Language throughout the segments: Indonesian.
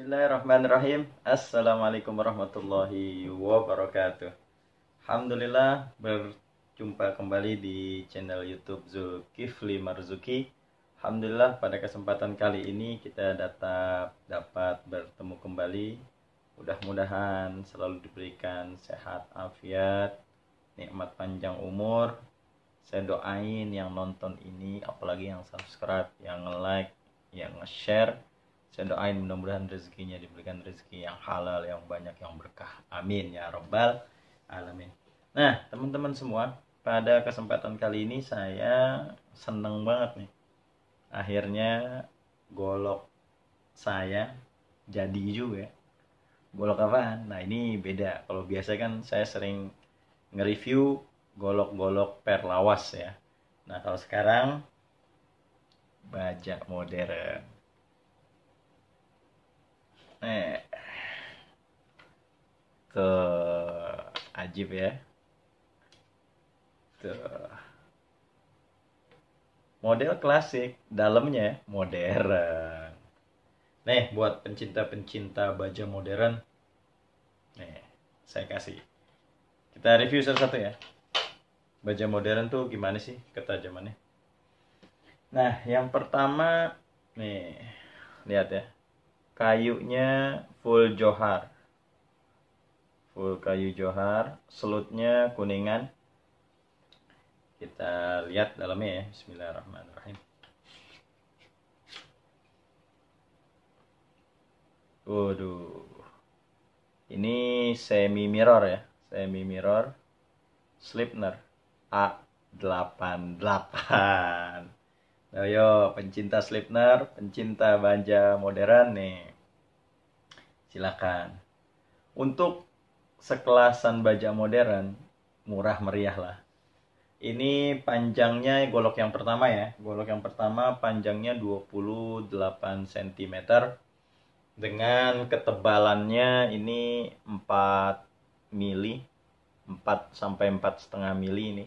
Bismillahirrahmanirrahim. Assalamualaikum warahmatullahi wabarakatuh. Alhamdulillah berjumpa kembali di channel YouTube Zulkifli Marzuki. Alhamdulillah pada kesempatan kali ini kita dapat bertemu kembali. Mudah-mudahan selalu diberikan sehat, afiat, nikmat panjang umur. Saya doain yang nonton ini, apalagi yang subscribe, yang like, yang share. Saya doain mudah-mudahan rezekinya diberikan rezeki yang halal, yang banyak, yang berkah. Amin ya rabbal alamin. Nah, teman-teman semua, pada kesempatan kali ini saya seneng banget nih. Akhirnya golok saya jadi juga. Golok apaan? Nah, ini beda. Kalau biasa kan saya sering nge-review golok-golok perlawas ya. Nah, kalau sekarang baja modern. Tuh, ajib ya. Tuh. Model klasik, dalamnya modern. Nih, buat pencinta-pencinta baja modern. Nih, saya kasih. Kita review satu-satu ya. Baja modern tuh gimana sih ketajamannya? Nah, yang pertama nih, lihat ya. Kayunya full johar. Full kayu johar, selutnya kuningan. Kita lihat dalamnya ya. Bismillahirrahmanirrahim. Waduh. Ini semi mirror ya. Semi mirror. Slipner A88. Ayo pencinta Slipner, pencinta baja modern nih. Silakan. Untuk sekelasan baja modern, murah meriah lah. Ini panjangnya golok yang pertama ya. Golok yang pertama panjangnya 28 cm dengan ketebalannya ini 4 mili, 4 sampai 4,5 mili ini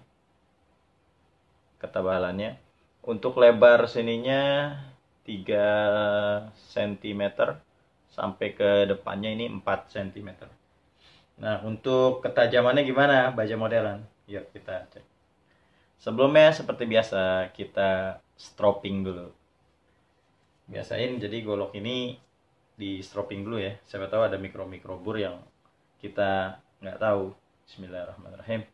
ketebalannya. Untuk lebar sininya 3 cm sampai ke depannya ini 4 cm. Nah, untuk ketajamannya gimana baja modern? Yuk kita cek. Sebelumnya seperti biasa kita stropping dulu. Biasain jadi golok ini di stropping dulu ya. Siapa tahu ada mikro-mikrobur yang kita nggak tahu. Bismillahirrahmanirrahim.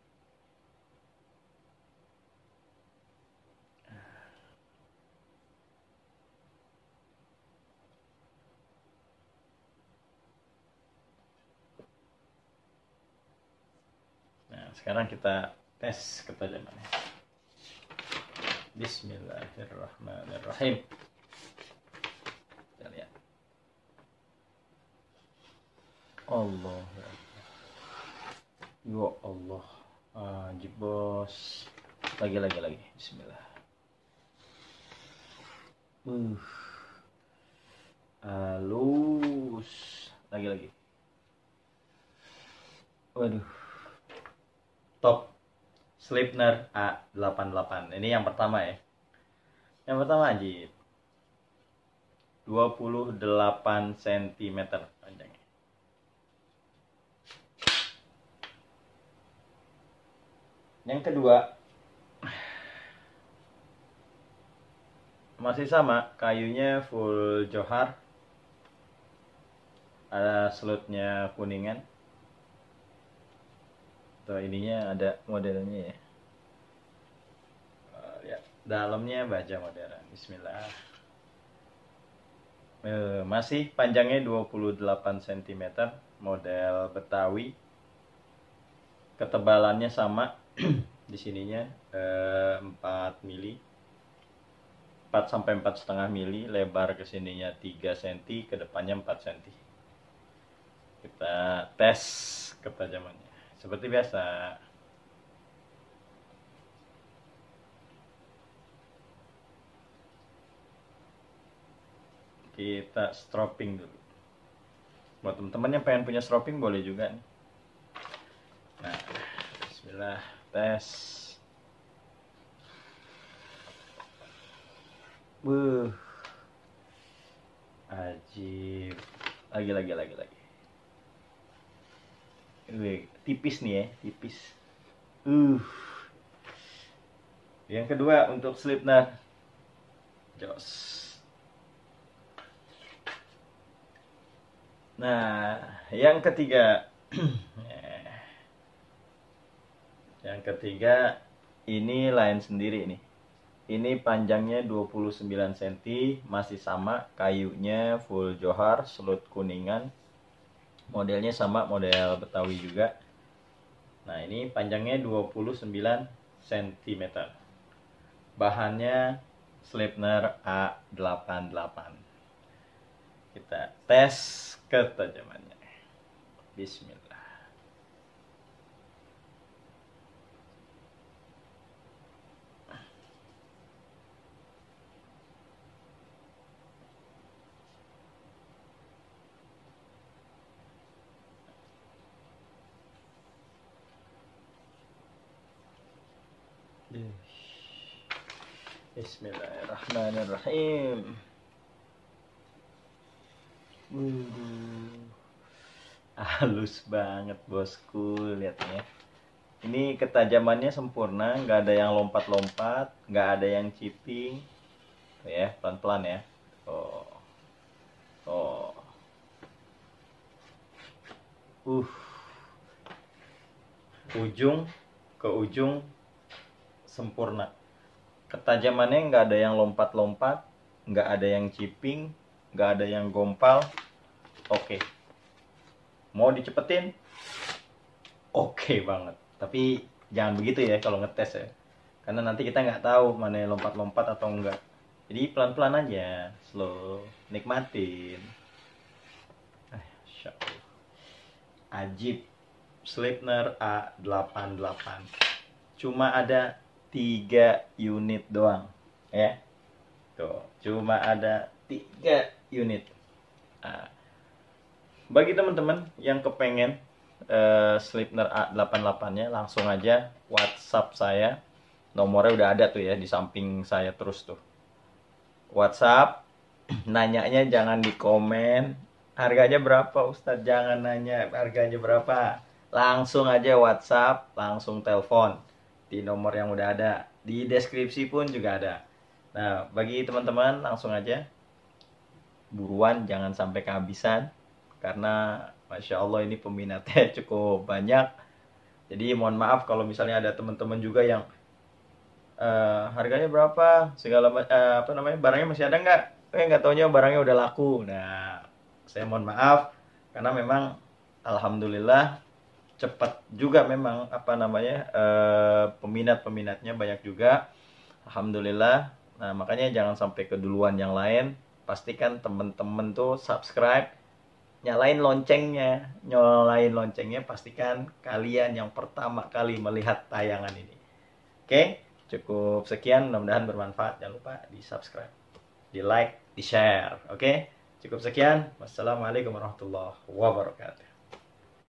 Nah, sekarang kita tes ketajamannya. Bismillahirrahmanirrahim. Kita lihat. Allah. Ya Allah. Ajib bos. Lagi. Bismillah. Halus. Lagi. Waduh. Top Slipner A88. Ini yang pertama ya. Yang pertama ajib. 28 cm panjangnya. Yang kedua masih sama, kayunya full johar. Ada selutnya kuningan. Tuh ininya ada modelnya ya. Lihat, dalamnya baja modern. Bismillah. Masih panjangnya 28 cm, model Betawi. Ketebalannya sama. Di sininya 4 mili. 4 sampai 4,5 mili, lebar ke sininya 3 cm, ke depannya 4 cm. Kita tes ketajamannya. Seperti biasa. Kita stropping dulu. Buat teman-teman yang pengen punya stropping boleh juga nih. Nah, bismillah, tes. Ajib. Lagi. Wih, tipis nih ya, tipis. Yang kedua untuk Slipknot. Jos. Nah, yang ketiga. Yang ketiga ini lain sendiri nih. Ini panjangnya 29 cm, masih sama, kayunya full johar, selut kuningan. Modelnya sama, model Betawi juga. Nah, ini panjangnya 29 cm. Bahannya Slipknot A88. Kita tes ketajamannya. Bismillah. Bismillahirrahmanirrahim. Halus banget bosku, lihatnya. Ini ketajamannya sempurna, nggak ada yang lompat-lompat, nggak ada yang chipping. Tuh ya, pelan-pelan ya. Ujung ke ujung sempurna. Ketajamannya nggak ada yang lompat-lompat, nggak ada yang chipping, nggak ada yang gompal. Oke. Mau dicepetin? Oke banget. Tapi jangan begitu ya kalau ngetes ya. Karena nanti kita nggak tahu mana yang lompat-lompat atau enggak. Jadi pelan-pelan aja, slow, nikmatin. Ajib Slipknot A88. Cuma ada 3 unit doang ya. Tuh, cuma ada 3 unit. Nah, bagi teman-teman yang kepengen Slipknot A88-nya, langsung aja WhatsApp saya. Nomornya udah ada tuh ya di samping saya terus tuh. WhatsApp, nanyanya jangan di komen. Harganya berapa Ustadz? Jangan nanya harganya berapa. Langsung aja WhatsApp, langsung telepon di nomor yang udah ada. Di deskripsi pun juga ada. Nah, bagi teman-teman langsung aja. Buruan, jangan sampai kehabisan. Karena Masya Allah ini peminatnya cukup banyak. Jadi mohon maaf kalau misalnya ada teman-teman juga yang harganya berapa, segala barangnya masih ada nggak? Nggak taunya barangnya udah laku. Nah, saya mohon maaf karena memang alhamdulillah cepat juga memang peminatnya banyak juga, alhamdulillah. Nah, makanya jangan sampai keduluan yang lain. Pastikan temen-temen tuh subscribe, nyalain loncengnya, pastikan kalian yang pertama kali melihat tayangan ini. Oke, cukup sekian, mudah-mudahan bermanfaat. Jangan lupa di subscribe, di like, di share. Oke, cukup sekian. Wassalamualaikum warahmatullahi wabarakatuh.